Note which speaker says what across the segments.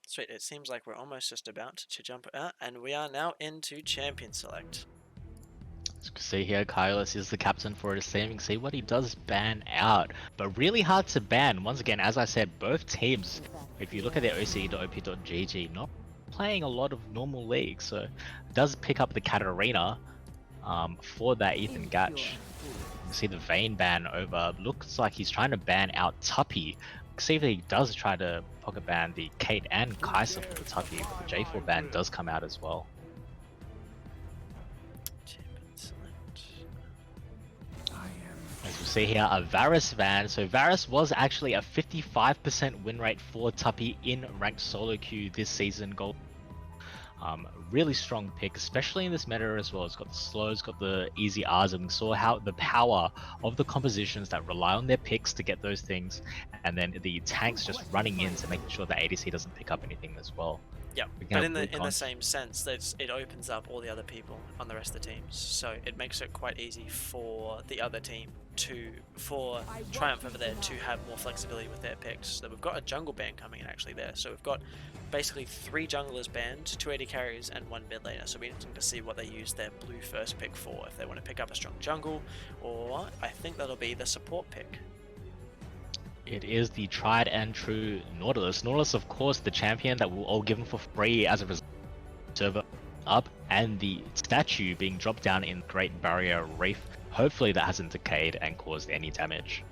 Speaker 1: Sweet, it seems like we're almost just about to jump out, and we are now into Champion Select.
Speaker 2: See here, Kaios is the captain for his team. See what he does ban out, but really hard to ban. Once again, as I said, both teams, if you look at their OCE.op.gg, not playing a lot of normal leagues, so does pick up the Katarina for that Ethan Gatch. You can see the Vayne ban over. Looks like he's trying to ban out Tuppy. See if he does try to pocket ban the Kate and Kai'Sa for the Tuppy, but the J4 ban does come out as well.
Speaker 1: Champion Select.
Speaker 2: As we see here, a Varus van. So Varus was actually a 55% win rate for Tuppy in ranked solo queue this season. Gold. Really strong pick, especially in this meta as well. It's got the slows, got the easy R's, and we saw how the power of the compositions that rely on their picks to get those things, and then the tanks just running in to make sure the ADC doesn't pick up anything as well.
Speaker 1: Yeah, but in the same sense, that it opens up all the other people on the rest of the teams, so it makes it quite easy for the other team for Triumph over there to have more flexibility with their picks. So we've got a jungle ban coming in actually there, so we've got basically 3 junglers banned, 2 AD carries, and 1 mid laner. So it'll be interesting to see what they use their blue first pick for, if they want to pick up a strong jungle, or I think that'll be the support pick.
Speaker 2: It is the tried and true Nautilus. Nautilus, of course, the champion that we'll all given for free as a result of the server up, and the statue being dropped down in Great Barrier Reef. Hopefully that hasn't decayed and caused any damage.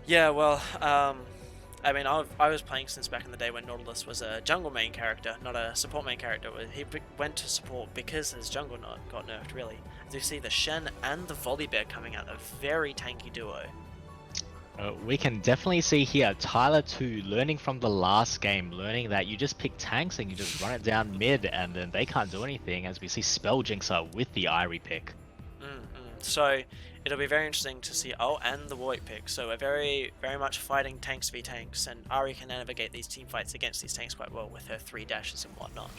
Speaker 1: Yeah, well, I mean, I was playing since back in the day when Nautilus was a jungle main character, not a support main character. He went to support because his jungle got nerfed, really. As you see, the Shen and the Volibear coming out, a very tanky duo.
Speaker 2: We can definitely see here Tyler2 learning from the last game, learning that you just pick tanks and you just run it down mid and then they can't do anything, as we see Spelljinxer with the Irie pick.
Speaker 1: So it'll be very interesting to see, and the Warwick pick, so we're very much fighting tanks v tanks, and Ahri can navigate these team fights against these tanks quite well with her 3 dashes and whatnot.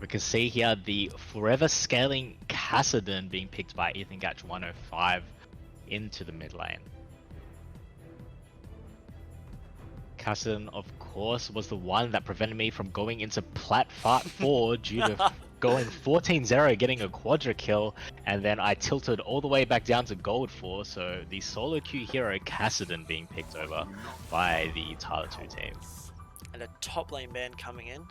Speaker 2: We can see here the forever scaling Kassadin being picked by Ethan Gatch 105 into the mid lane. Kassadin, of course, was the one that prevented me from going into Plat Fart 4 due to going 14-0, getting a quadra kill, and then I tilted all the way back down to gold 4, so the solo queue hero Kassadin being picked over by the Tyler2 team.
Speaker 1: And a top lane ban coming in.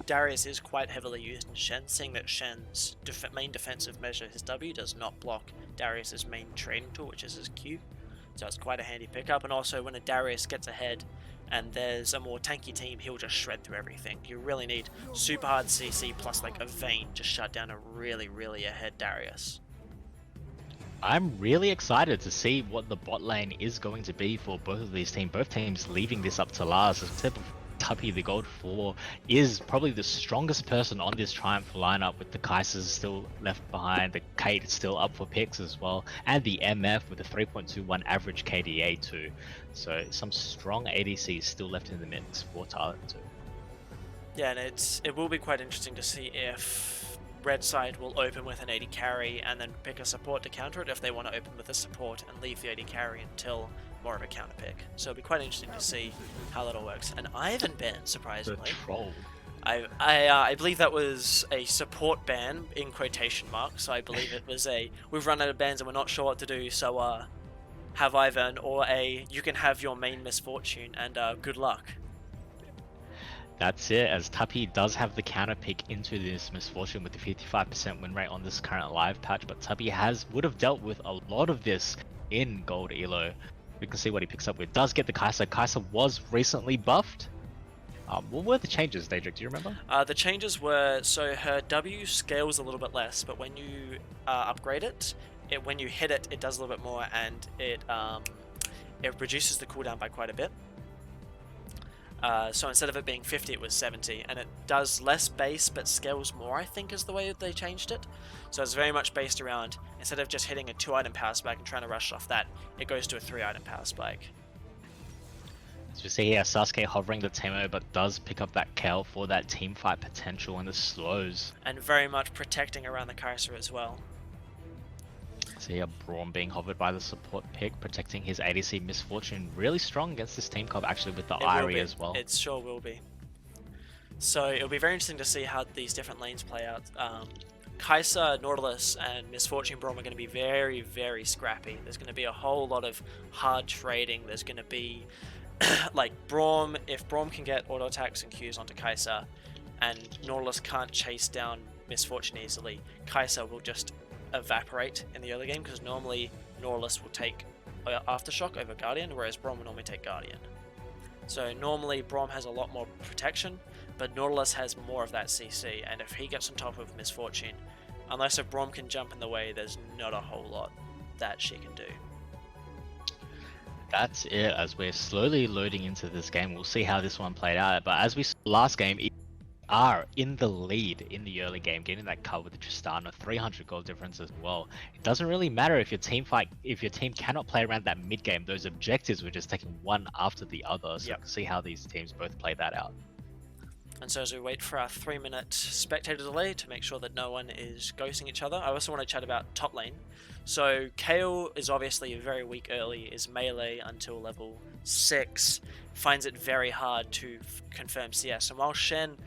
Speaker 1: Darius is quite heavily used in Shen, seeing that Shen's main defensive measure, his W, does not block Darius's main trading tool, which is his Q. So it's quite a handy pickup, and also when a Darius gets ahead and there's a more tanky team, he'll just shred through everything. You really need super hard CC plus like a Vayne to shut down a really ahead Darius.
Speaker 2: I'm really excited to see what the bot lane is going to be for both of these teams. Both teams leaving this up to last. Except for Tuppy, the gold 4, is probably the strongest person on this Triumph lineup, with the Kaisers still left behind, the Kate still up for picks as well, and the MF with a 3.21 average KDA too. So some strong ADCs still left in the mix for Tyler2.
Speaker 1: Yeah, and it will be quite interesting to see if red side will open with an AD carry and then pick a support to counter it, if they want to open with a support and leave the AD carry until more of a counter pick. So it'll be quite interesting to see how that all works. And Ivan ban, surprisingly.
Speaker 2: The troll.
Speaker 1: I believe that was a support ban in quotation marks. So I believe it was we've run out of bans and we're not sure what to do, so have Ivan, or you can have your main misfortune and good luck.
Speaker 2: That's it, as Tuppy does have the counter pick into this misfortune with the 55% win rate on this current live patch, but Tuppy would have dealt with a lot of this in gold elo. We can see what he picks up with. Does get the Kai'Sa. Kai'Sa was recently buffed. What were the changes, Daedric? Do you remember?
Speaker 1: The changes were, so her W scales a little bit less, but when you upgrade it, when you hit it, it does a little bit more, and it reduces the cooldown by quite a bit. So instead of it being 50, it was 70, and it does less base but scales more, I think is the way they changed it. So it's very much based around, instead of just hitting a 2-item power spike and trying to rush off that, it goes to a 3-item power spike.
Speaker 2: As we see here, Sasuke hovering the Teemo, but does pick up that Kel for that team fight potential and the slows.
Speaker 1: And very much protecting around the Kai'Sa as well.
Speaker 2: See a Braum being hovered by the support pick, protecting his ADC Misfortune. Really strong against this team comp, actually, with the
Speaker 1: It will
Speaker 2: Irie
Speaker 1: be.
Speaker 2: as well.
Speaker 1: It sure will be. So it'll be very interesting to see how these different lanes play out. Kai'Sa, Nautilus, and Misfortune Braum are going to be very, very scrappy. There's going to be a whole lot of hard trading. There's going to be, like, Braum, if Braum can get auto attacks and Qs onto Kai'Sa, and Nautilus can't chase down Misfortune easily, Kai'Sa will just evaporate in the early game, because normally Nautilus will take Aftershock over Guardian, whereas Braum will normally take Guardian. So normally Braum has a lot more protection, but Nautilus has more of that CC, and if he gets on top of Misfortune, unless if Braum can jump in the way, there's not a whole lot that she can do.
Speaker 2: That's it. As we're slowly loading into this game, we'll see how this one played out. But as we saw last game, are in the lead in the early game, getting that cut with the Tristana, 300 gold difference as well. It doesn't really matter if your team cannot play around that mid game. Those objectives were just taking one after the other. So
Speaker 1: Yep.
Speaker 2: we'll see how these teams both play that out.
Speaker 1: And so as we wait for our 3-minute spectator delay to make sure that no one is ghosting each other, I also want to chat about top lane. So Kayle is obviously very weak early, is melee until level 6, finds it very hard to confirm CS. And while Shen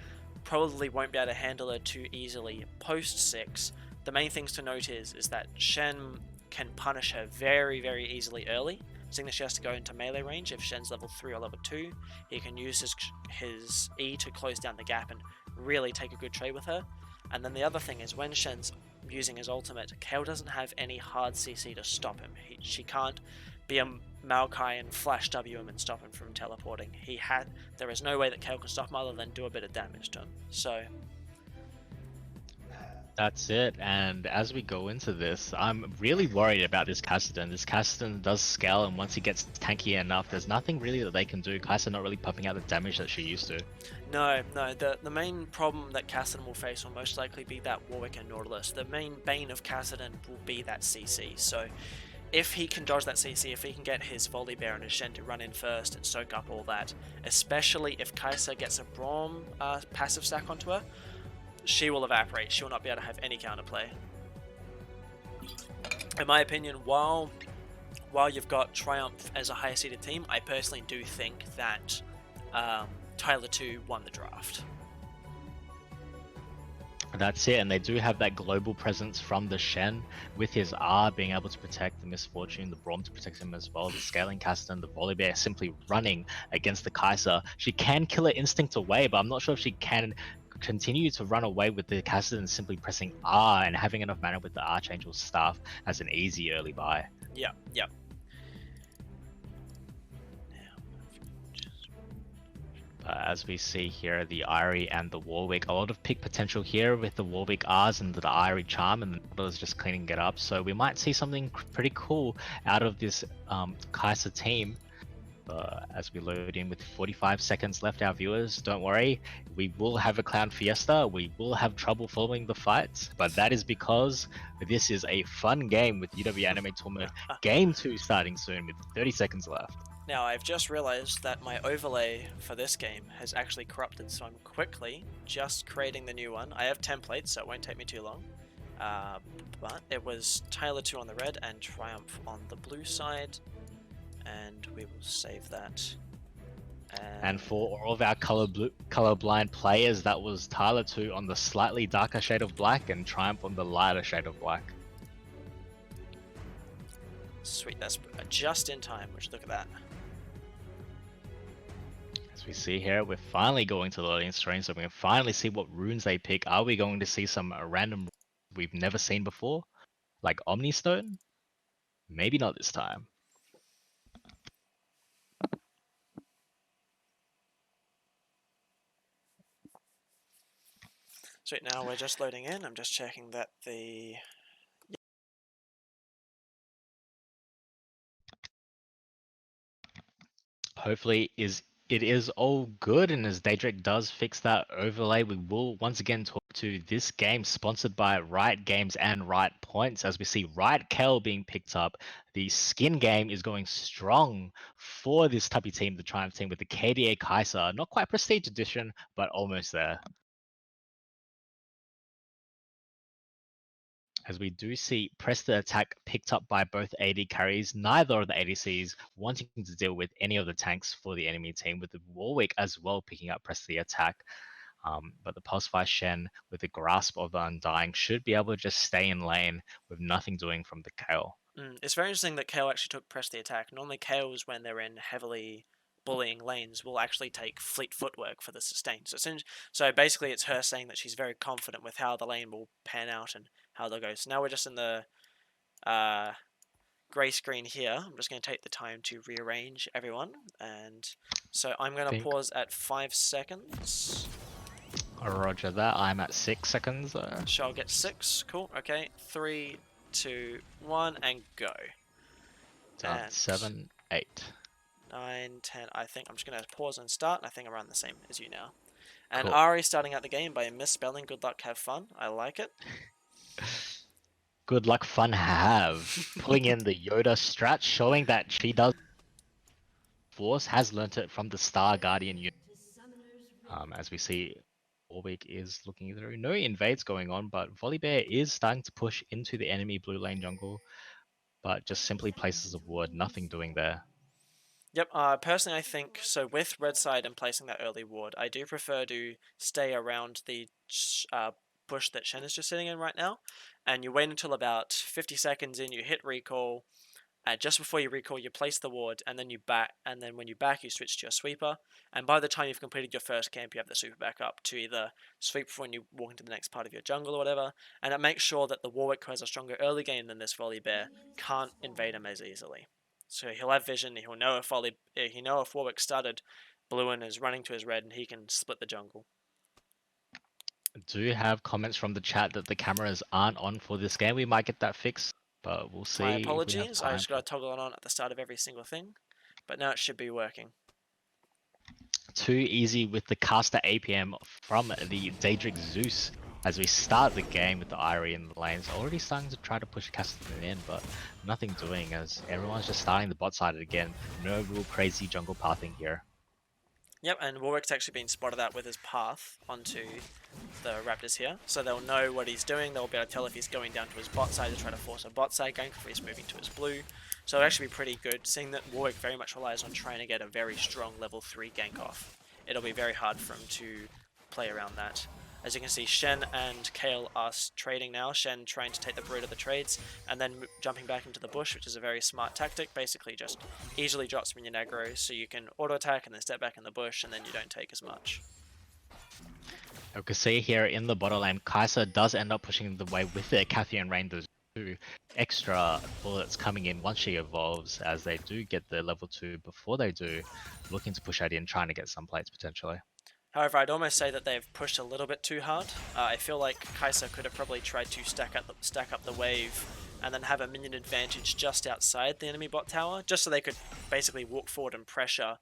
Speaker 1: probably won't be able to handle her too easily post 6, the main things to note is that Shen can punish her very, very easily early, seeing that she has to go into melee range. If Shen's level 3 or level 2, he can use his E to close down the gap and really take a good trade with her. And then the other thing is, when Shen's using his ultimate, Kayle doesn't have any hard CC to stop him. She can't be a Maokai and flash W him and stop him from teleporting. There is no way that Kayle can stop him other than do a bit of damage to him. So
Speaker 2: that's it. And as we go into this, I'm really worried about this Kassadin. This Kassadin does scale, and once he gets tanky enough, there's nothing really that they can do. Kai'Sa not really pumping out the damage that she used to.
Speaker 1: No. The main problem that Kassadin will face will most likely be that Warwick and Nautilus. The main bane of Kassadin will be that CC. So if he can dodge that CC, if he can get his Volley Bear and his Shen to run in first and soak up all that, especially if Kai'Sa gets a Braum passive stack onto her, she will evaporate. She will not be able to have any counterplay. In my opinion, while you've got Triumph as a higher seeded team, I personally do think that Tyler2 won the draft.
Speaker 2: That's it, and they do have that global presence from the Shen, with his R being able to protect the Misfortune, the Braum to protect him as well, the Scaling Kassadin, the Volley Bear simply running against the Kai'Sa. She can kill her Instinct away, but I'm not sure if she can continue to run away with the Kassadin simply pressing R and having enough mana with the Archangel staff as an easy early buy.
Speaker 1: Yeah.
Speaker 2: As we see here, the Irie and the Warwick, a lot of pick potential here with the Warwick R's and the Irie Charm, and the Nautilus just cleaning it up. So we might see something pretty cool out of this Kai'Sa team. As we load in with 45 seconds left, our viewers, don't worry, we will have a Clown Fiesta. We will have trouble following the fights, but that is because this is a fun game with UWAnime Tournament Game 2 starting soon with 30 seconds left.
Speaker 1: Now, I've just realized that my overlay for this game has actually corrupted, so I'm quickly just creating the new one. I have templates, so it won't take me too long. But it was Tyler2 on the red and Triumph on the blue side. And we will save that.
Speaker 2: And for all of our colorblind players, that was Tyler2 on the slightly darker shade of black and Triumph on the lighter shade of black.
Speaker 1: Sweet, that's just in time. Which look at that.
Speaker 2: As we see here, we're finally going to the loading screen, so we can finally see what runes they pick. Are we going to see some random we've never seen before, like Omnistone? Maybe not this time.
Speaker 1: Sweet, now we're just loading in. I'm just checking that the...
Speaker 2: Hopefully it is all good, and as Daedric does fix that overlay, we will once again talk to this game sponsored by Riot Games and Riot Points. As we see Riot Kayle being picked up, the skin game is going strong for this Tuppy team, the Triumph team, with the KDA Kai'Sa. Not quite Prestige Edition, but almost there. as we do see press the attack picked up by both AD carries, neither of the ADCs wanting to deal with any of the tanks for the enemy team, with the Warwick as well picking up press the attack. But the Pulsefire Shen, with the grasp of the Undying, should be able to just stay in lane with nothing doing from the Kayle.
Speaker 1: It's very interesting that Kayle actually took press the attack. Normally Kales, when they're in heavily bullying lanes, will actually take fleet footwork for the sustain. So basically it's her saying that she's very confident with how the lane will pan out and how they'll go. So now we're just in the grey screen here. I'm just going to take the time to rearrange everyone. And so I'm going to pause at 5 seconds.
Speaker 2: Roger that. I'm at 6 seconds.
Speaker 1: So I'll get 6. Cool. Okay. 3, 2, 1, and go.
Speaker 2: Done.
Speaker 1: And
Speaker 2: 7, 8.
Speaker 1: 9, 10. I think I'm just going to pause and start. And I think I'm around the same as you now. And
Speaker 2: Cool.
Speaker 1: Ari starting out the game by misspelling good luck, have fun. I like it.
Speaker 2: Good luck, fun, have. Pulling in the Yoda strat, showing that she does Force, has learnt it from the Star Guardian unit. As we see, Warwick is looking through. No invades going on, but Volibear is starting to push into the enemy blue lane jungle, but just simply places a ward, nothing doing there.
Speaker 1: Yep, personally I think, so with red side and placing that early ward, I do prefer to stay around the bush that Shen is just sitting in right now, and you wait until about 50 seconds in, you hit recall, just before you recall you place the ward, and then you back, and then when you back you switch to your sweeper, and by the time you've completed your first camp you have the sweeper back up to either sweep when you walk into the next part of your jungle or whatever, and it makes sure that the Warwick, who has a stronger early game than this Volibear, can't invade him as easily. So he'll have vision, he'll know if Warwick started blue and is running to his red, and he can split the jungle.
Speaker 2: Do have comments from the chat that the cameras aren't on for this game. We might get that fixed, but we'll see.
Speaker 1: My apologies, I just got to toggle it on at the start of every single thing, but now it should be working.
Speaker 2: Too easy with the caster APM from the Daedric Zeus as we start the game with the Irie in the lanes. Already starting to try to push Castellan in, but nothing doing as everyone's just starting the bot side again. No real crazy jungle pathing here.
Speaker 1: Yep, and Warwick's actually been spotted out with his path onto the Raptors here, so they'll know what he's doing. They'll be able to tell if he's going down to his bot side to try to force a bot side gank, if he's moving to his blue. So it'll actually be pretty good, seeing that Warwick very much relies on trying to get a very strong level 3 gank off. It'll be very hard for him to play around that. As you can see, Shen and Kayle are trading now. Shen trying to take the root of the trades, and then jumping back into the bush, which is a very smart tactic. Basically just easily drops minion aggro, so you can auto-attack and then step back in the bush, and then you don't take as much.
Speaker 2: You can see here in the bottom lane, Kai'Sa does end up pushing the way with the Cathian Rain. Those 2 extra bullets coming in once she evolves, as they do get the level 2 before they do, looking to push that in, trying to get some plates potentially.
Speaker 1: However, I'd almost say that they've pushed a little bit too hard. I feel like Kai'Sa could have probably tried to stack up the wave and then have a minion advantage just outside the enemy bot tower, just so they could basically walk forward and pressure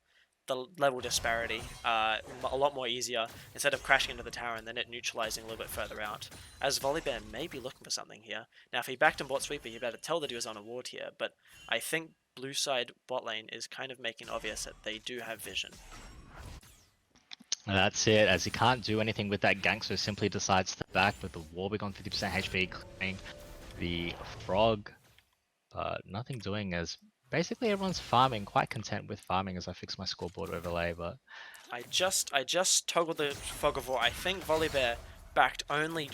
Speaker 1: the level disparity a lot more easier, instead of crashing into the tower and then it neutralizing a little bit further out. As Volibear may be looking for something here. Now if he backed in bot sweeper, you better tell that he was on a ward here, but I think blue side bot lane is kind of making obvious that they do have vision.
Speaker 2: That's it, as he can't do anything with that gank, so simply decides to back with the Warwick on 50% HP, clearing the Frog, but nothing doing, as basically everyone's farming, quite content with farming as I fix my scoreboard overlay, but...
Speaker 1: I just toggled the Fog of War. I think Volibear backed only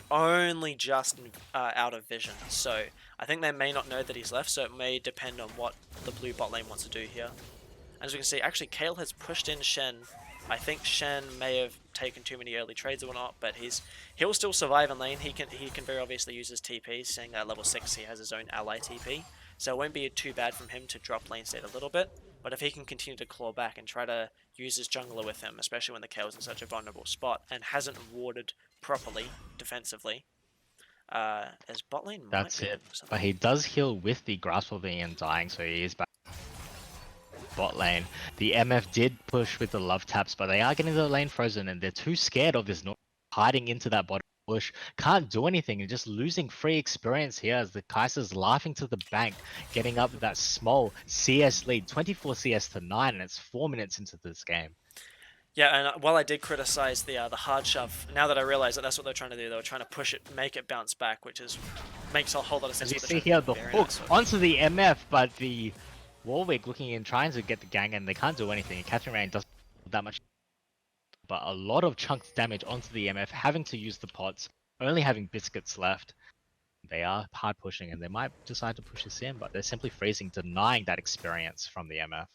Speaker 1: just out of vision, so I think they may not know that he's left, so it may depend on what the blue bot lane wants to do here. As we can see, actually Kayle has pushed in Shen. I think Shen may have taken too many early trades or whatnot, but he'll still survive in lane. He can very obviously use his TP, seeing that at level 6 he has his own ally TP. So it won't be too bad from him to drop lane state a little bit, but if he can continue to claw back and try to use his jungler with him, especially when the Kayle's in such a vulnerable spot and hasn't warded properly defensively, as bot lane might
Speaker 2: That's
Speaker 1: be
Speaker 2: it, but he does heal with the Grasp of the Undying, so he is back bot lane. The MF did push with the love taps, but they are getting the lane frozen and they're too scared of this North hiding into that bottom bush. Can't do anything and just losing free experience here as the Kai'Sa's laughing to the bank, getting up that small CS lead, 24 CS to 9, and it's 4 minutes into this game.
Speaker 1: Yeah, and while I did criticize the hard shove, now that I realize that that's what they're trying to do, they were trying to push it, make it bounce back, which makes a whole lot of sense.
Speaker 2: As you
Speaker 1: for the
Speaker 2: see
Speaker 1: jungle.
Speaker 2: here, the
Speaker 1: Very
Speaker 2: hook
Speaker 1: nice hook.
Speaker 2: onto the MF, but the Warwick looking in, trying to get the gang, and they can't do anything. Catherine Rain doesn't do that much, but a lot of chunks damage onto the MF, having to use the pots, only having biscuits left. They are hard pushing, and they might decide to push this in, but they're simply freezing, denying that experience from the MF.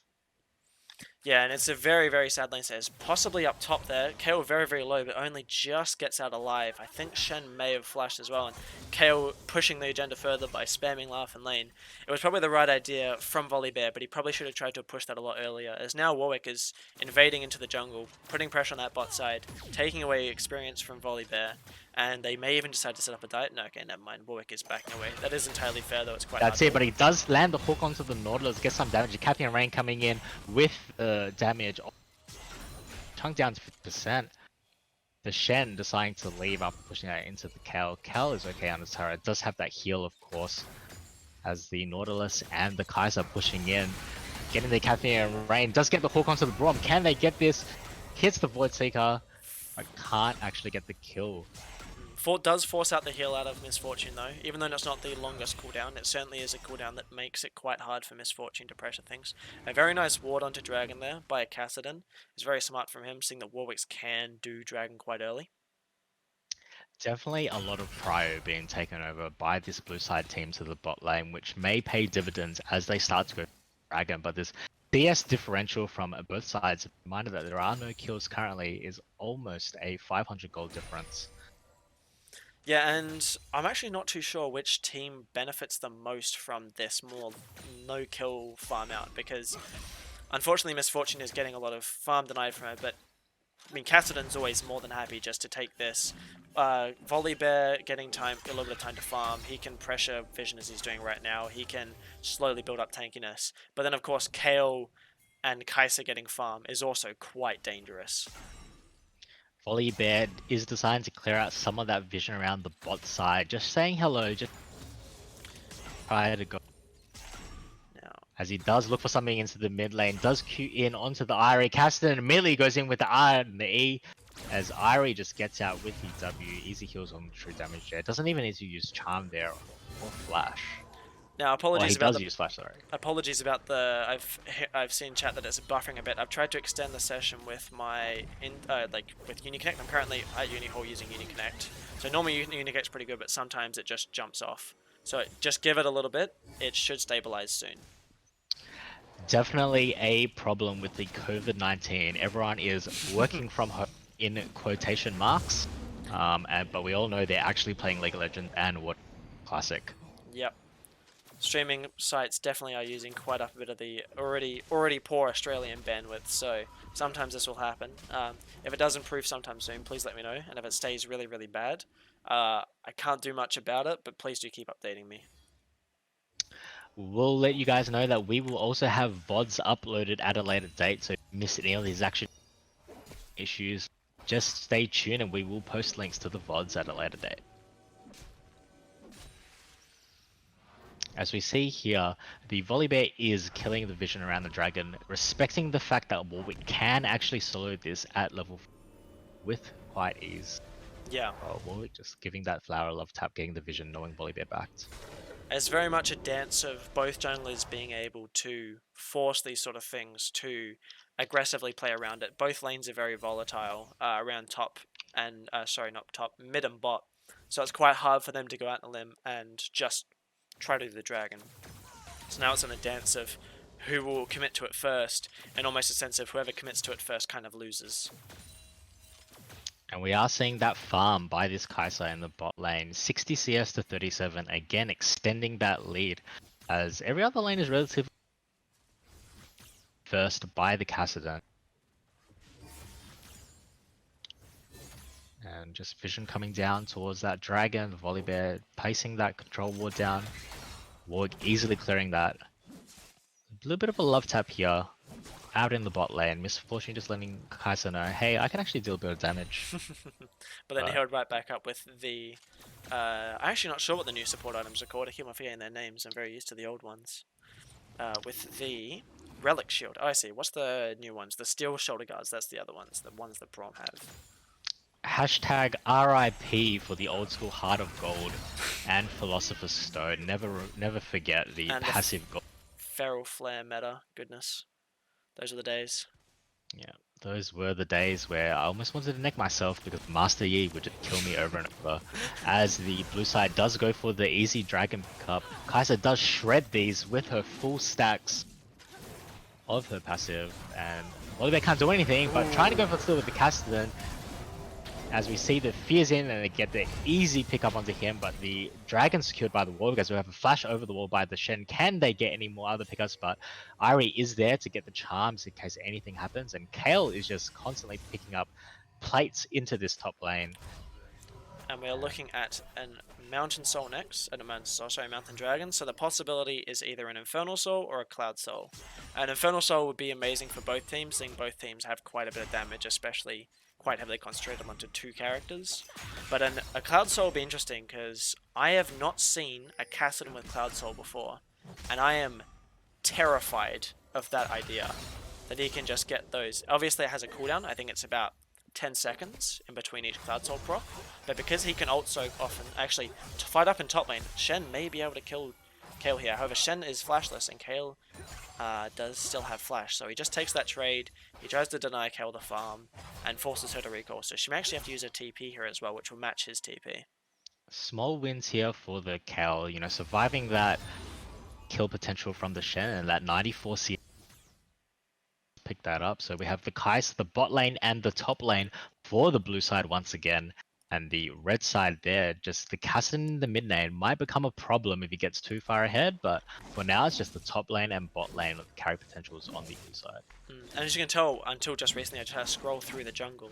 Speaker 1: Yeah, and it's a very, very sad lane status. Possibly up top there. KO very, very low, but only just gets out alive. I think Shen may have flashed as well, and KO pushing the agenda further by spamming Laugh and lane. It was probably the right idea from Volibear, but he probably should have tried to push that a lot earlier, as now Warwick is invading into the jungle, putting pressure on that bot side, taking away experience from Volibear, and they may even decide to set up a diet. No, okay, never mind. Warwick is backing away. That is entirely fair, though. It's quite
Speaker 2: That's
Speaker 1: hard.
Speaker 2: it, but he does land the hook onto the Nautilus, get some damage. Catherine Rain coming in with damage. Chunk down to 50%. The Shen deciding to leave after pushing that into the Kel. Kel is okay on his turret. Does have that heal, of course, as the Nautilus and the Kaiser pushing in. Getting the Catherine Rain. Does get the hook onto the Braum. Can they get this? Hits the Void Seeker. But can't actually get the kill.
Speaker 1: Does force out the heal out of Misfortune though, even though it's not the longest cooldown. It certainly is a cooldown that makes it quite hard for Misfortune to pressure things. A very nice ward onto Dragon there by a Kassadin. It's very smart from him, seeing that Warwicks can do Dragon quite early.
Speaker 2: Definitely a lot of prio being taken over by this blue side team to the bot lane, which may pay dividends as they start to go Dragon, but this DS differential from both sides, reminded that there are no kills currently, is almost a 500 gold difference.
Speaker 1: Yeah, and I'm actually not too sure which team benefits the most from this more no-kill farm out, because unfortunately Misfortune is getting a lot of farm denied from her, but I mean, Kassadin's always more than happy just to take this. Volibear getting a little bit of time to farm. He can pressure Vision as he's doing right now. He can slowly build up tankiness. But then, of course, Kale and Kaiser getting farm is also quite dangerous.
Speaker 2: Volibear is designed to clear out some of that vision around the bot side. Just saying hello, just try to go.
Speaker 1: Now,
Speaker 2: As he does look for something into the mid lane, does Q in onto the Irie. Kassadin immediately goes in with the R and the E, as Irie just gets out with the W. Easy kills on true damage there. Doesn't even need to use Charm there or Flash.
Speaker 1: now apologies about
Speaker 2: use Flash, sorry.
Speaker 1: Apologies about the. I've seen chat that it's buffering a bit. I've tried to extend the session with my with UniConnect. I'm currently at Uni Hall using UniConnect. So normally UniConnect's pretty good, but sometimes it just jumps off. So just give it a little bit. It should stabilize soon.
Speaker 2: Definitely a problem with the COVID-19. Everyone is working from home in quotation marks, but we all know they're actually playing League of Legends and what Classic.
Speaker 1: Yep. Streaming sites definitely are using quite a bit of the already poor Australian bandwidth, so sometimes this will happen. If it does improve sometime soon, please let me know, and if it stays really, really bad, I can't do much about it, but please do keep updating me.
Speaker 2: We'll let you guys know that we will also have VODs uploaded at a later date, so if you miss any of these action issues, just stay tuned and we will post links to the VODs at a later date. As we see here, the Volibear is killing the vision around the dragon, respecting the fact that Warwick can actually solo this at level 4 with quite ease.
Speaker 1: Yeah.
Speaker 2: Warwick just giving that flower love tap, getting the vision, knowing Volibear backed.
Speaker 1: It's very much a dance of both junglers being able to force these sort of things to aggressively play around it. Both lanes are very volatile around top and, mid and bot. So it's quite hard for them to go out on a limb and just try to do the dragon. So now it's in a dance of who will commit to it first, and almost a sense of whoever commits to it first kind of loses.
Speaker 2: And we are seeing that farm by this Kaiser in the bot lane, 60 CS to 37, again extending that lead, as every other lane is relatively first by the Kassadin. And just vision coming down towards that dragon, the Volibear placing that control ward down. Warg easily clearing that. A little bit of a love tap here. Out in the bot lane, Misfortune just letting Kaiser know, hey, I can actually deal a bit of damage.
Speaker 1: But then he held right back up with the... I'm actually not sure what the new support items are called. I keep on forgetting their names. I'm very used to the old ones. With the Relic Shield. Oh, I see. What's the new ones? The Steel Shoulder Guards. That's the other ones. The ones that Braum have.
Speaker 2: Hashtag RIP for the old school Heart of Gold and Philosopher's Stone. Never forget the
Speaker 1: And the
Speaker 2: passive gold.
Speaker 1: Feral Flare meta. Goodness. Those are the days.
Speaker 2: Yeah, those were the days where I almost wanted to neck myself because Master Yi would just kill me over and over. As the blue side does go for the easy dragon pickup, Kai'Sa does shred these with her full stacks of her passive, and Volibear can't do anything, but trying to go for still with the Castellan. As we see the Fears in and they get the easy pickup onto him, but the Dragon secured by the wall because we have a flash over the wall by the Shen. Can they get any more other pickups? But Irie is there to get the charms in case anything happens, and Kale is just constantly picking up plates into this top lane.
Speaker 1: And we are looking at a Mountain Soul next, and a Mountain Dragon. So the possibility is either an Infernal Soul or a Cloud Soul. An Infernal Soul would be amazing for both teams, seeing both teams have quite a bit of damage, especially quite heavily concentrated onto 2 characters. But a Cloud Soul would be interesting because I have not seen a Cassidy with Cloud Soul before, and I am terrified of that idea. That he can just get those. Obviously, it has a cooldown. I think it's about 10 seconds in between each Cloud Soul proc, but because he can ult so often, actually, to fight up in top lane, Shen may be able to kill Kale here. However, Shen is flashless, and Kale does still have flash, so he just takes that trade, he tries to deny Kale the farm, and forces her to recall, so she may actually have to use a TP here as well, which will match his TP.
Speaker 2: Small wins here for the Kale, you know, surviving that kill potential from the Shen and that 94 CS. Pick that up. So we have the Kais, the bot lane, and the top lane for the blue side once again. And the red side there, just the Cassin in the mid lane might become a problem if he gets too far ahead, but for now it's just the top lane and bot lane with carry potentials on the blue side.
Speaker 1: And as you can tell, until just recently, I just had to scroll through the jungle,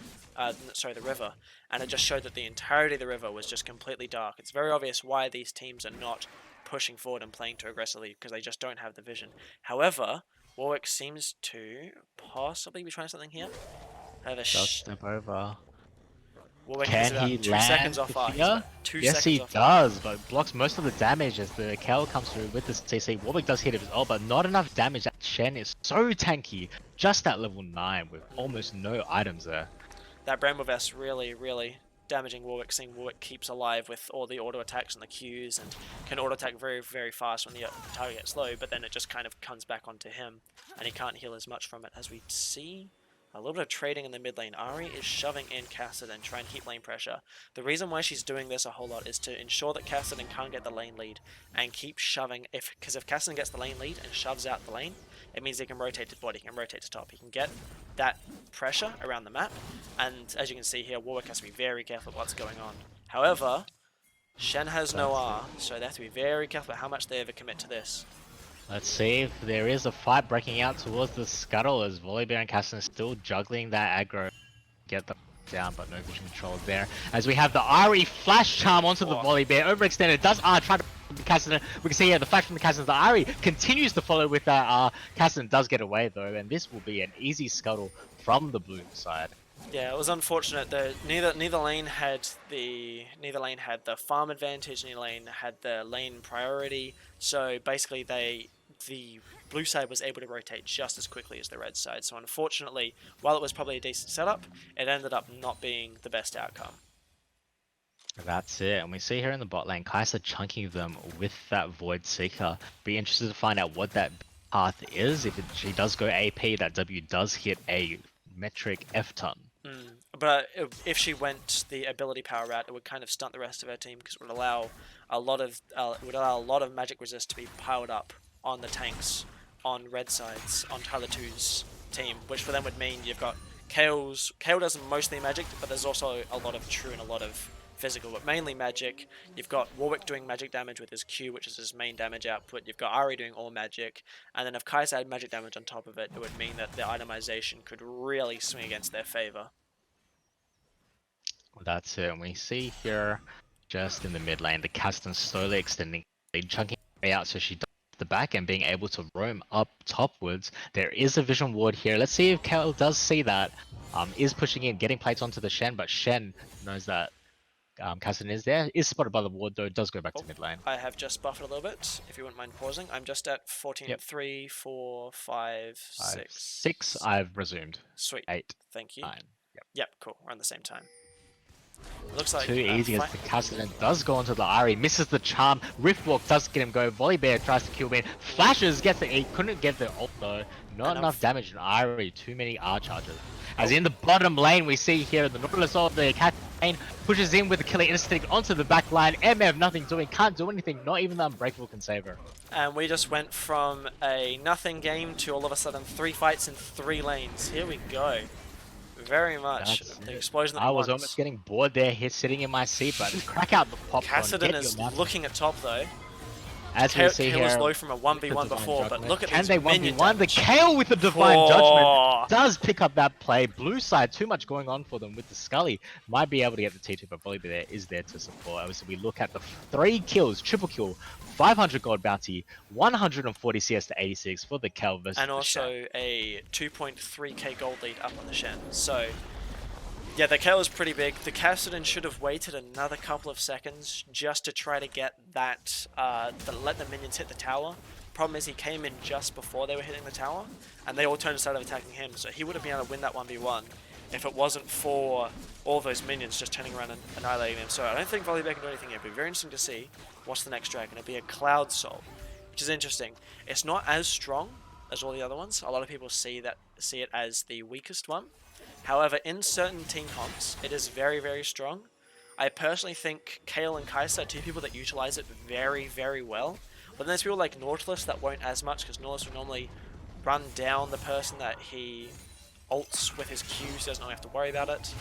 Speaker 1: sorry, the river, and it just showed that the entirety of the river was just completely dark. It's very obvious why these teams are not pushing forward and playing too aggressively, because they just don't have the vision. However, Warwick seems to possibly be trying something here.
Speaker 2: Does step over.
Speaker 1: Warwick
Speaker 2: Can
Speaker 1: is about
Speaker 2: he
Speaker 1: 2
Speaker 2: land
Speaker 1: seconds
Speaker 2: the
Speaker 1: off R.
Speaker 2: fear? Yes, he does, but blocks most of the damage as the Kale comes through with the CC. Warwick does hit it as well, but not enough damage. That Shen is so tanky, just at level 9 with almost no items there.
Speaker 1: That Bramble Vest really damaging Warwick, seeing Warwick keeps alive with all the auto attacks and the Qs, and can auto attack very fast when the target gets low, but then it just kind of comes back onto him, and he can't heal as much from it. As we see a little bit of trading in the mid lane. Ari is shoving in Cassidy and trying to keep lane pressure. The reason why she's doing this a whole lot is to ensure that Cassidy can't get the lane lead and keep shoving. Because if Cassidy gets the lane lead and shoves out the lane, it means he can rotate to bot, he can rotate to top, he can get that pressure around the map. And as you can see here, Warwick has to be very careful what's going on. However, Shen has no R, so they have to be very careful how much they ever commit to this.
Speaker 2: Let's see if there is a fight breaking out towards the scuttle as Volibear and Cassidy still juggling that aggro. Get them down, but no vision control there. As we have the Ari flash charm onto the Volibear, overextended, does try to Cassidy. We can see here the flash from the Cassidy. The Ari continues to follow with that Cassidy does get away though, and this will be an easy scuttle from the blue side.
Speaker 1: Yeah, it was unfortunate that neither lane had the farm advantage, neither lane had the lane priority. So basically, the blue side was able to rotate just as quickly as the red side. So unfortunately, while it was probably a decent setup, it ended up not being the best outcome.
Speaker 2: That's it, and we see here in the bot lane, Kai'Sa chunking them with that Void Seeker. Be interested to find out what that path is. If she does go AP, that W does hit a metric F-ton.
Speaker 1: But if she went the ability power route, it would kind of stunt the rest of her team because it would allow a lot of magic resist to be piled up on the tanks on red sides on Tyler2's team, which for them would mean you've got Kale does mostly magic, but there's also a lot of true and a lot of physical, but mainly magic. You've got Warwick doing magic damage with his Q, which is his main damage output. You've got Ari doing all magic, and then if Kai'Sa had magic damage on top of it, it would mean that the itemization could really swing against their favor.
Speaker 2: That's it, and we see here, just in the mid lane, the Cassidy slowly extending, chunking out so she does the back and being able to roam up topwards. There is a vision ward here. Let's see if Kale does see that. Is pushing in, getting plates onto the Shen, but Shen knows that Cassidy is there. Is spotted by the ward though, does go back to mid lane.
Speaker 1: I have just buffered a little bit, if you wouldn't mind pausing. I'm just at 14, 3, 4, 5, 6.
Speaker 2: 6, I've resumed.
Speaker 1: Sweet.
Speaker 2: 8.
Speaker 1: Thank you.
Speaker 2: 9.
Speaker 1: Yep, cool. We're on the same time. It looks like
Speaker 2: Too easy as the Cassidy does go onto the Ari, misses the charm, Riftwalk does get him go, Volibear tries to kill me, flashes, gets the, he couldn't get the ult though, not enough damage in Ari, too many R charges. As in the bottom lane we see here the Nautilus of the Cassidy pushes in with the killer instinct onto the back line, MF nothing doing, can't do anything, not even the Unbreakable can save her.
Speaker 1: And we just went from a nothing game to all of a sudden 3 fights in 3 lanes. Here we go. Very much the explosion that
Speaker 2: I was almost getting bored there, here sitting in my seat, but crack out the popcorn.
Speaker 1: Cassidy is looking at top though.
Speaker 2: As we see here,
Speaker 1: low from a 1v1 before, but look at
Speaker 2: can
Speaker 1: these
Speaker 2: they
Speaker 1: minion
Speaker 2: 1v1? The Kale with the Divine Judgment does pick up that play. Blue side, too much going on for them with the Scully. Might be able to get the T2, but Volibear there is there to support. Obviously, we look at the 3 kills, triple kill, 500 gold bounty, 140 CS to 86 for the Kale versus
Speaker 1: and also a 2.3k gold lead up on the Shen. So yeah, the KO is pretty big. The Cassidy should have waited another couple of seconds just to try to get that, let the minions hit the tower. Problem is he came in just before they were hitting the tower, and they all turned and started attacking him, so he would have been able to win that 1v1 if it wasn't for all those minions just turning around and annihilating them. So I don't think Volibear can do anything here. It'll be very interesting to see what's the next dragon. It'll be a Cloud Soul, which is interesting. It's not as strong as all the other ones. A lot of people see it as the weakest one. However, in certain team comps, it is very, very strong. I personally think Kale and Kai'Sa are 2 people that utilize it very, very well. But then there's people like Nautilus that won't as much, because Nautilus will normally run down the person that he ults with his Q, so doesn't really have to worry about it.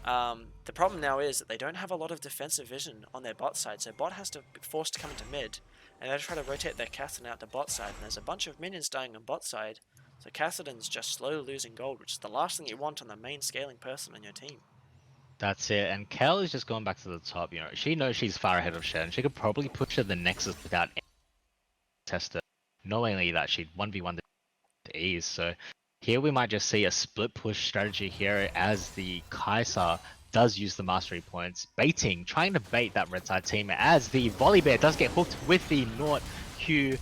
Speaker 1: The problem now is that they don't have a lot of defensive vision on their bot side, so bot has to be forced to come into mid, and they try to rotate their Cassidy out to bot side, and there's a bunch of minions dying on bot side. So Cassidy's just slowly losing gold, which is the last thing you want on the main scaling person on your team.
Speaker 2: That's it, and Kel is just going back to the top, you know, she knows she's far ahead of Shen, she could probably push her the Nexus without any tester, knowingly that she'd 1v1 the ease, so here we might just see a split push strategy here as the Kai'Sa does use the mastery points, baiting, trying to bait that red side team as the Volibear does get hooked with the Naught Q,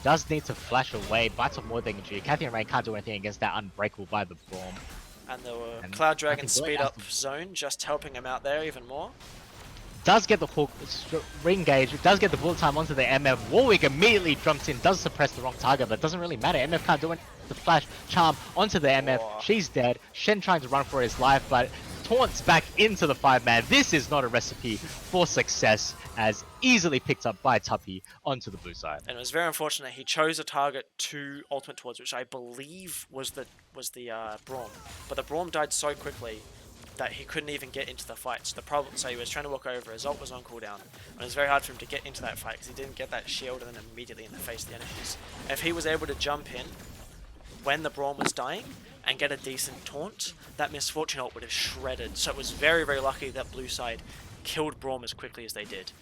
Speaker 2: does need to flash away, bites off more than can do. Cathy and Ray can't do anything against that Unbreakable by the Braum.
Speaker 1: And the Cloud Dragon speed up zone just helping him out there even more.
Speaker 2: Does get the hook, re-engage, does get the bullet time onto the MF. Warwick immediately jumps in, does suppress the wrong target, but doesn't really matter. MF can't do anything. The flash charm onto the MF. She's dead. Shen trying to run for his life, but taunts back into the 5-man. This is not a recipe for success, as easily picked up by Tuppy onto the blue side.
Speaker 1: And it was very unfortunate. He chose a target to ultimate towards, which I believe was the Braum. But the Braum died so quickly that he couldn't even get into the fight. So he was trying to walk over, his ult was on cooldown, and it was very hard for him to get into that fight because he didn't get that shield and then immediately in the face of the enemies. If he was able to jump in when the Braum was dying and get a decent taunt, that Misfortune ult would have shredded. So it was very, very lucky that blue side killed Braum as quickly as they did.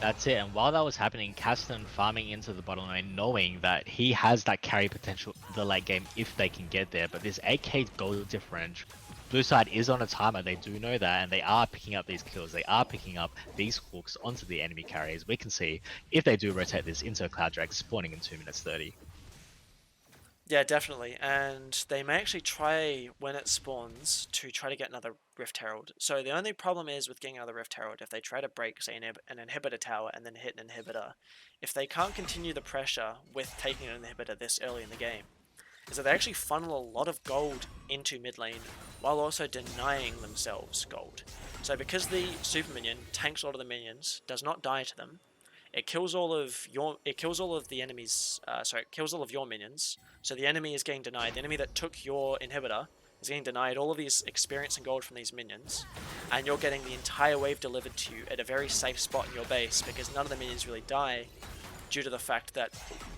Speaker 2: That's it, and while that was happening, Caston farming into the bottom lane, knowing that he has that carry potential in the late game if they can get there, but this 8k gold differential, blue side is on a timer, they do know that, and they are picking up these kills, they are picking up these hooks onto the enemy carriers. We can see if they do rotate this into a Cloud Drag spawning in 2 minutes 30.
Speaker 1: Yeah, definitely, and they may actually try, when it spawns, to try to get another Rift Herald. So the only problem is with getting another Rift Herald, if they try to break, say, an inhibitor tower and then hit an inhibitor, if they can't continue the pressure with taking an inhibitor this early in the game, is that they actually funnel a lot of gold into mid lane while also denying themselves gold. So because the super minion tanks a lot of the minions, does not die to them, it kills all of the enemies, it kills all of your minions, so the enemy is getting denied. The enemy that took your inhibitor is getting denied all of these experience and gold from these minions, and you're getting the entire wave delivered to you at a very safe spot in your base, because none of the minions really die due to the fact that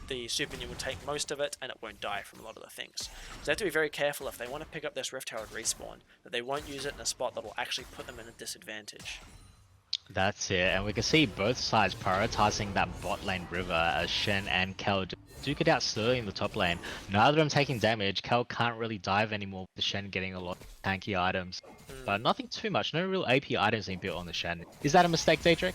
Speaker 1: the super minion will take most of it and it won't die from a lot of the things. So they have to be very careful if they want to pick up this Rift Herald respawn, that they won't use it in a spot that will actually put them in a disadvantage.
Speaker 2: That's it, and we can see both sides prioritizing that bot lane river as Shen and Kel duke it out slowly in the top lane. Neither of them taking damage. Kel can't really dive anymore with the Shen getting a lot of tanky items. But nothing too much, no real AP items being built on the Shen. Is that a mistake, Daedric?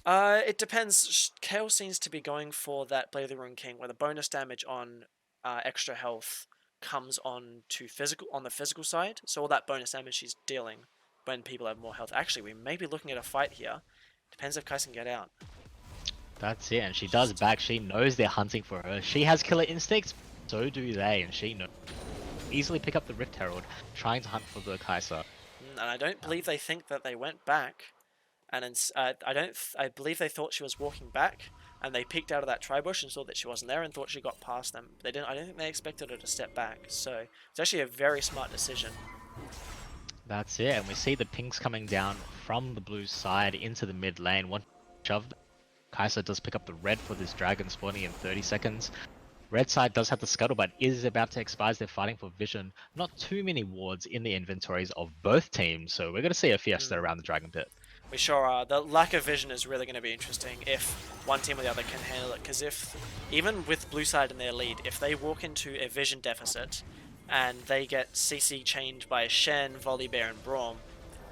Speaker 1: It depends. Kel seems to be going for that Blade of the Rune King, where the bonus damage on extra health comes on the physical side. So all that bonus damage she's dealing when people have more health. Actually, we may be looking at a fight here. Depends if Kai'Sa can get out.
Speaker 2: That's it, and she does back. She knows they're hunting for her. She has killer instincts, so do they, and she knows. Easily pick up the Rift Herald, trying to hunt for the Kai'Sa.
Speaker 1: And I don't believe they think that they went back, and I believe they thought she was walking back, and they peeked out of that tri-bush and saw that she wasn't there and thought she got past them. They didn't. I don't think they expected her to step back. So it's actually a very smart decision.
Speaker 2: That's it, and we see the pings coming down from the blue side into the mid lane. One shove. Kai'Sa does pick up the red for this dragon spawning in 30 seconds. Red side does have the scuttle, but is about to expire as they're fighting for vision. Not too many wards in the inventories of both teams, so we're going to see a fiesta around the dragon pit.
Speaker 1: We sure are. The lack of vision is really going to be interesting if one team or the other can handle it, because even with blue side in their lead, if they walk into a vision deficit and they get CC chained by Shen, Volibear and Braum,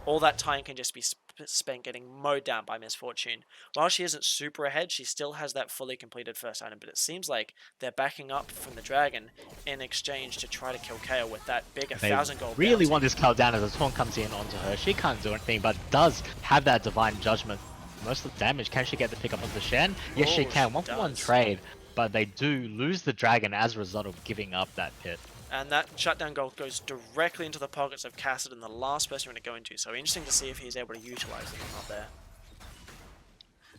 Speaker 1: all that time can just be spent getting mowed down by Misfortune. While she isn't super ahead, she still has that fully completed first item, but it seems like they're backing up from the dragon in exchange to try to kill Kayle with that big 1,000 gold
Speaker 2: really
Speaker 1: bounty.
Speaker 2: want this Kayle down as the taunt comes in onto her. She can't do anything, but does have that divine judgment. Most of the damage. Can she get the pick up of the Shen? Yes, she can. 1-for-1 trade, but they do lose the dragon as a result of giving up that pit.
Speaker 1: And that shutdown gold goes directly into the pockets of Kassadin, the last person we're going to go into. So interesting to see if he's able to utilize it or not there.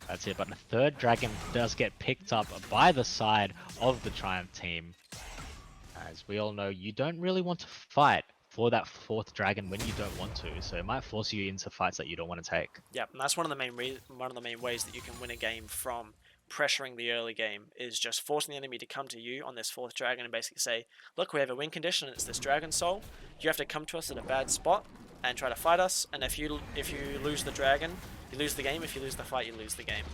Speaker 2: That's it, but the third dragon does get picked up by the side of the Triumph team. As we all know, you don't really want to fight for that fourth dragon when you don't want to, so it might force you into fights that you don't want to take.
Speaker 1: Yeah, and that's one of the main ways that you can win a game from pressuring the early game, is just forcing the enemy to come to you on this fourth dragon and basically say, look, we have a win condition and it's this dragon soul. You have to come to us at a bad spot and try to fight us, and if you lose the dragon, you lose the game. If you lose the fight, you lose the game.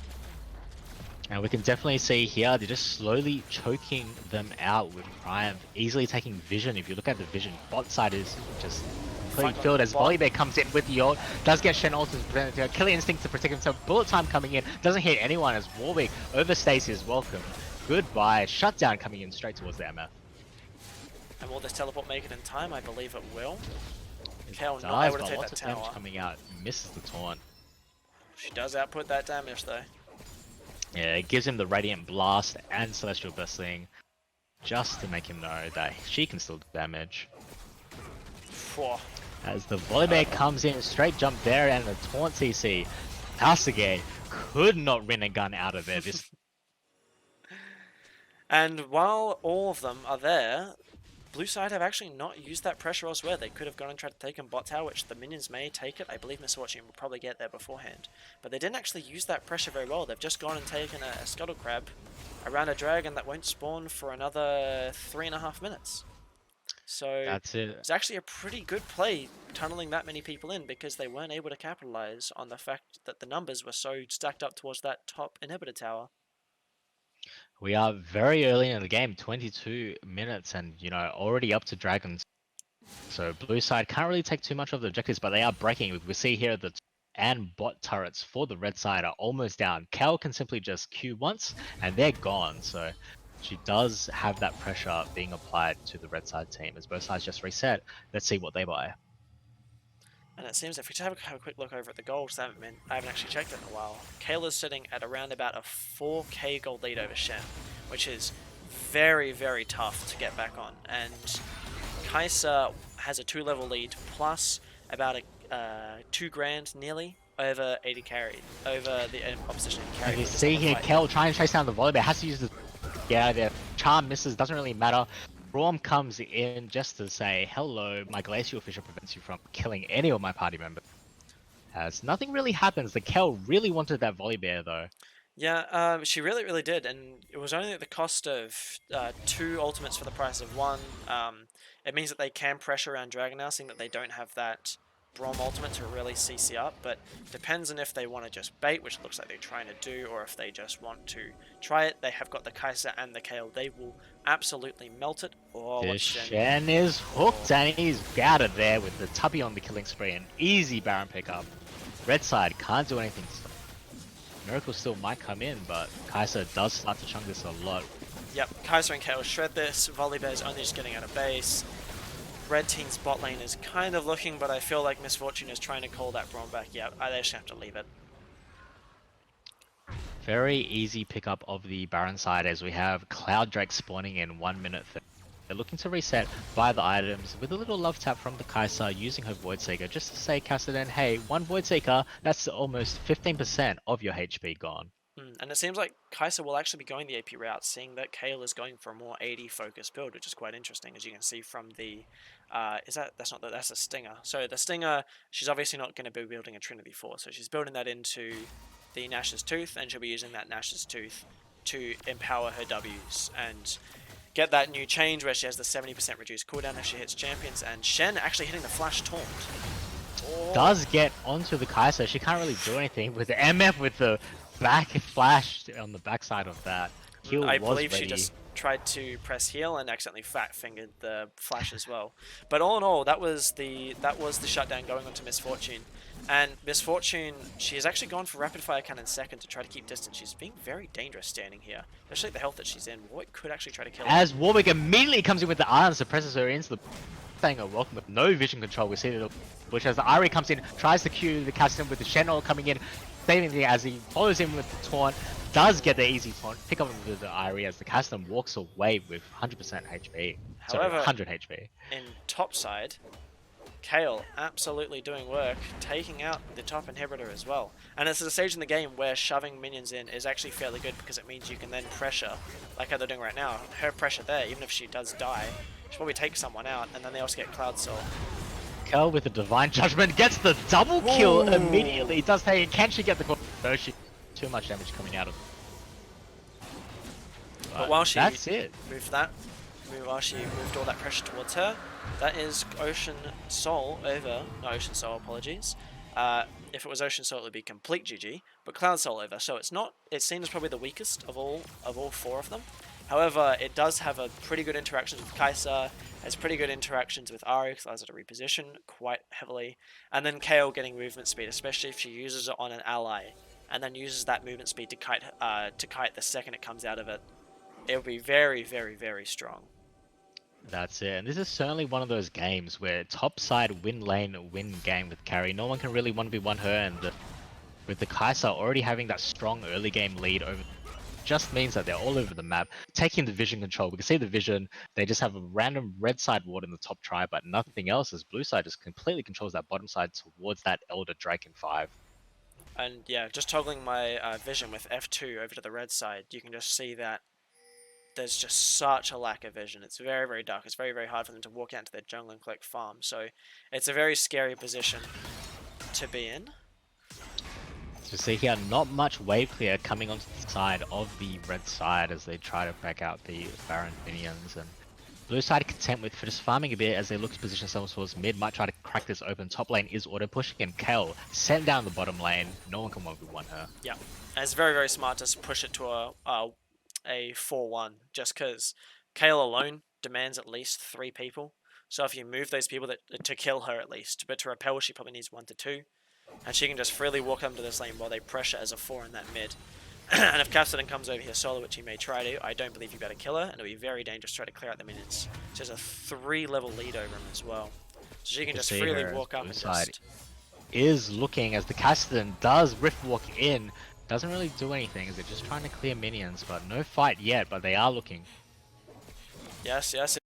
Speaker 2: And we can definitely see here, they're just slowly choking them out with Triumph, easily taking vision. If you look at the vision, bot side is just completely filled as Volibear comes in with the ult, does get Shen ult to Killer Instinct to protect himself, bullet time coming in, doesn't hit anyone as Warwick overstays his welcome. Goodbye, shutdown coming in straight towards the MF.
Speaker 1: And will this teleport make it in time? I believe it will.
Speaker 2: Kayle
Speaker 1: not able to
Speaker 2: but
Speaker 1: take
Speaker 2: lots
Speaker 1: that
Speaker 2: of damage
Speaker 1: tower.
Speaker 2: coming out, misses the taunt.
Speaker 1: She does output that damage though.
Speaker 2: Yeah, it gives him the Radiant Blast and Celestial Blessing, just to make him know that she can still do damage.
Speaker 1: Whoa.
Speaker 2: As the Volibear comes in, straight jump there and the taunt CC. Tasugay could not win a gun out of there. This
Speaker 1: And while all of them are there, blue side have actually not used that pressure elsewhere. They could have gone and tried to take in bot tower, which the minions may take it. I believe Misfortune will probably get there beforehand. But they didn't actually use that pressure very well. They've just gone and taken a scuttle crab around a dragon that won't spawn for another 3.5 minutes. So
Speaker 2: that's it.
Speaker 1: it's actually a pretty good play tunneling that many people in, because they weren't able to capitalize on the fact that the numbers were so stacked up towards that top inhibitor tower.
Speaker 2: We are very early in the game, 22 minutes, and already up to dragons. So blue side can't really take too much of the objectives, but they are breaking. We see here the and bot turrets for the red side are almost down. Kayle can simply just Q once and they're gone. So she does have that pressure being applied to the red side team as both sides just reset. Let's see what they buy.
Speaker 1: And it seems if we just have a quick look over at the golds, I haven't actually checked it in a while. Kayle is sitting at around about a 4k gold lead over Shen, which is very, very tough to get back on. And Kai'Sa has a 2-level lead plus about a 2 grand nearly over 80 carry, over the opposition carry.
Speaker 2: And you see here, Kayle trying to chase down the Volibear, has to use the there. Charm misses, doesn't really matter. Braum comes in just to say, hello, my Glacial Fissure prevents you from killing any of my party members. As nothing really happens, the Kayle really wanted that Volibear though.
Speaker 1: Yeah, she really, really did, and it was only at the cost of 2 ultimates for the price of 1. It means that they can pressure around Dragon now, seeing that they don't have that Braum ultimate to really CC up, but depends on if they want to just bait, which looks like they're trying to do, or if they just want to try it. They have got the Kai'Sa and the Kayle. They will absolutely melt it. Oh,
Speaker 2: this Shen is hooked and he's out of there with the Tubby on the killing spree. An easy Baron pickup. Red side can't do anything. Miracle still might come in, but Kai'Sa does start to chunk this a lot.
Speaker 1: Yep, Kai'Sa and Kayle shred this. Volibear's only just getting out of base. red team's bot lane is kind of looking, but I feel like Misfortune is trying to call that Braum back. Yeah, I just have to leave it.
Speaker 2: Very easy pickup of the Baron side as we have Cloud Drake spawning in 1 minute. They're looking to reset, buy the items with a little love tap from the Kai'Sa using her Voidseeker just to say, Kassadin, hey, one Voidseeker, that's almost 15% of your HP gone.
Speaker 1: And it seems like Kai'Sa will actually be going the AP route, seeing that Kayle is going for a more AD focused build, which is quite interesting, as you can see from the, that's a Stinger. So the Stinger, she's obviously not going to be building a Trinity Force, so she's building that into the Nash's Tooth, and she'll be using that Nash's Tooth to empower her Ws and get that new change where she has the 70% reduced cooldown if she hits champions, and Shen actually hitting the Flash Taunt. Oh.
Speaker 2: Does get onto the Kai'Sa, she can't really do anything with the MF with the back flash on the backside of that. Heal
Speaker 1: I
Speaker 2: was
Speaker 1: believe
Speaker 2: ready.
Speaker 1: she just tried to press heal and accidentally fat fingered the flash as well. But all in all, that was the shutdown going onto Misfortune. And Misfortune, she has actually gone for rapid fire cannon second to try to keep distance. She's being very dangerous standing here, especially the health that she's in. Warwick could actually try to kill her.
Speaker 2: As Warwick immediately comes in with the R and suppresses her into the saying a welcome with no vision control. We see the bush as the Ari comes in, tries to Q the Kassadin with the Shen ult coming in, saving the as he follows him with the taunt, does get the easy taunt, pick up with the Ari as the Kassadin walks away with 100% HP.
Speaker 1: However,
Speaker 2: sorry, 100 HP.
Speaker 1: In top side, Kayle absolutely doing work, taking out the top inhibitor as well. And it's at a stage in the game where shoving minions in is actually fairly good because it means you can then pressure, like how they're doing right now. Her pressure there, even if she does die, she'll probably take someone out, and then they also get Cloud Soul.
Speaker 2: Kel with the Divine Judgment gets the double kill immediately. Does hey, can she get the goal? No, she too much damage coming out of.
Speaker 1: But while she
Speaker 2: that's it.
Speaker 1: While she moved all that pressure towards her, that is Ocean Soul over. Not Ocean Soul, apologies. If it was Ocean Soul, it would be complete GG. But Cloud Soul over, so it's not. It's seen as probably the weakest of all four of them. However, it does have a pretty good interactions with Kai'Sa, has pretty good interactions with Ahri, because allows her to reposition quite heavily, and then Kayle getting movement speed, especially if she uses it on an ally, and then uses that movement speed to kite the second it comes out of it. It will be very, very, very strong.
Speaker 2: That's it, and this is certainly one of those games where top side win lane, win game with carry. No one can really 1v1 her, and with the Kai'Sa already having that strong early game lead over, just means that they're all over the map, taking the vision control. We can see the vision, they just have a random red side ward in the top try, but nothing else, as blue side just completely controls that bottom side towards that Elder Drake in 5.
Speaker 1: And yeah, just toggling my vision with F2 over to the red side, you can just see that there's just such a lack of vision. It's very, very dark. It's very, very hard for them to walk out to their jungle and collect farm. So it's a very scary position to be in.
Speaker 2: So see here, not much wave clear coming onto the side of the red side as they try to back out the Baron minions, and blue side content with just farming a bit as they look to position themselves towards mid, might try to crack this open. Top lane is auto pushing, and Kayle sent down the bottom lane. No one can 1v1 her.
Speaker 1: Yeah, and it's very, very smart to push it to a 4-1, just because Kayle alone demands at least 3 people. So if you move those people to kill her at least, but to repel she probably needs 1 to 2. And she can just freely walk up to this lane while they pressure as a 4 in that mid. And if Kassadin comes over here solo, which he may try to, I don't believe you better kill her, and it'll be very dangerous to try to clear out the minions. So there's a 3-level lead over him as well. So she can just freely walk up and just...
Speaker 2: is looking as the Kassadin does rift walk in. Doesn't really do anything as they're just trying to clear minions, but no fight yet, but they are looking.
Speaker 1: Yes, yes.